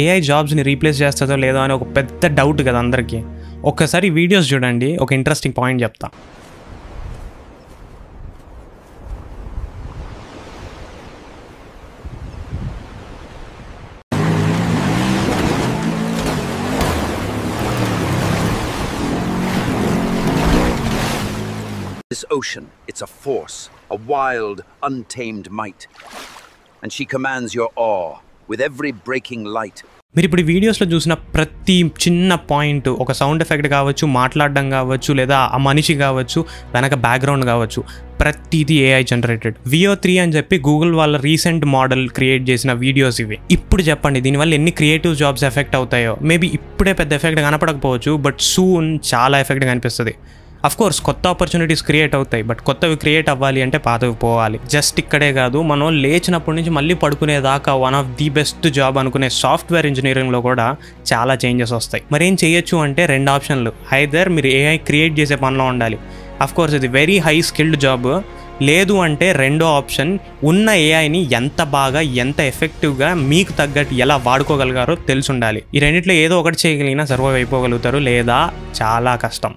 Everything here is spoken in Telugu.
ఏఐ జాబ్స్ని రీప్లేస్ చేస్తుందో లేదో అని ఒక పెద్ద డౌట్ కదా అందరికీ. ఒక్కసారి వీడియోస్ చూడండి, ఒక ఇంట్రెస్టింగ్ పాయింట్ చెప్తా. This ocean, it's a force, a wild, untamed might. And she commands your awe with every breaking light. మీరు ఇప్పుడు వీడియోస్లో చూసిన ప్రతి చిన్న పాయింట్, ఒక సౌండ్ ఎఫెక్ట్ కావచ్చు, మాట్లాడడం కావచ్చు, లేదా ఆ మనిషి కావచ్చు, వెనక బ్యాక్గ్రౌండ్ కావచ్చు, ప్రతిదీ ఏఐ జనరేటెడ్. Veo 3 అని చెప్పి గూగుల్ వాళ్ళ రీసెంట్ మోడల్ క్రియేట్ చేసిన వీడియోస్ ఇవి. ఇప్పుడు చెప్పండి, దీనివల్ల ఎన్ని క్రియేటివ్ జాబ్స్ ఎఫెక్ట్ అవుతాయో. మేబీ ఇప్పుడే పెద్ద ఎఫెక్ట్ కనపడకపోవచ్చు, బట్ సూన్ చాలా ఎఫెక్ట్ కనిపిస్తుంది. అఫ్కోర్స్ కొత్త ఆపర్చునిటీస్ క్రియేట్ అవుతాయి, బట్ కొత్తవి క్రియేట్ అవ్వాలి అంటే పాతవి పోవాలి. జస్ట్ ఇక్కడే కాదు, మనం లేచినప్పటి నుంచి మళ్ళీ పడుకునేదాకా one of the best job అనుకునే సాఫ్ట్వేర్ ఇంజనీరింగ్లో కూడా చాలా చేంజెస్ వస్తాయి. మరి ఏం చేయొచ్చు అంటే 2 ఆప్షన్లు. ఐదర్ మీరు ఏఐ క్రియేట్ చేసే పనిలో ఉండాలి, అఫ్కోర్స్ ఇది వెరీ హై స్కిల్డ్ జాబ్. లేదు అంటే రెండో ఆప్షన్, ఉన్న ఏఐని ఎంత బాగా, ఎంత ఎఫెక్టివ్గా మీకు తగ్గట్టు ఎలా వాడుకోగలిగారో తెలిసి ఉండాలి. ఈ రెండిట్లో ఏదో ఒకటి చేయగలిగినా సర్వైవ్ అయిపోగలుగుతారు, లేదా చాలా కష్టం.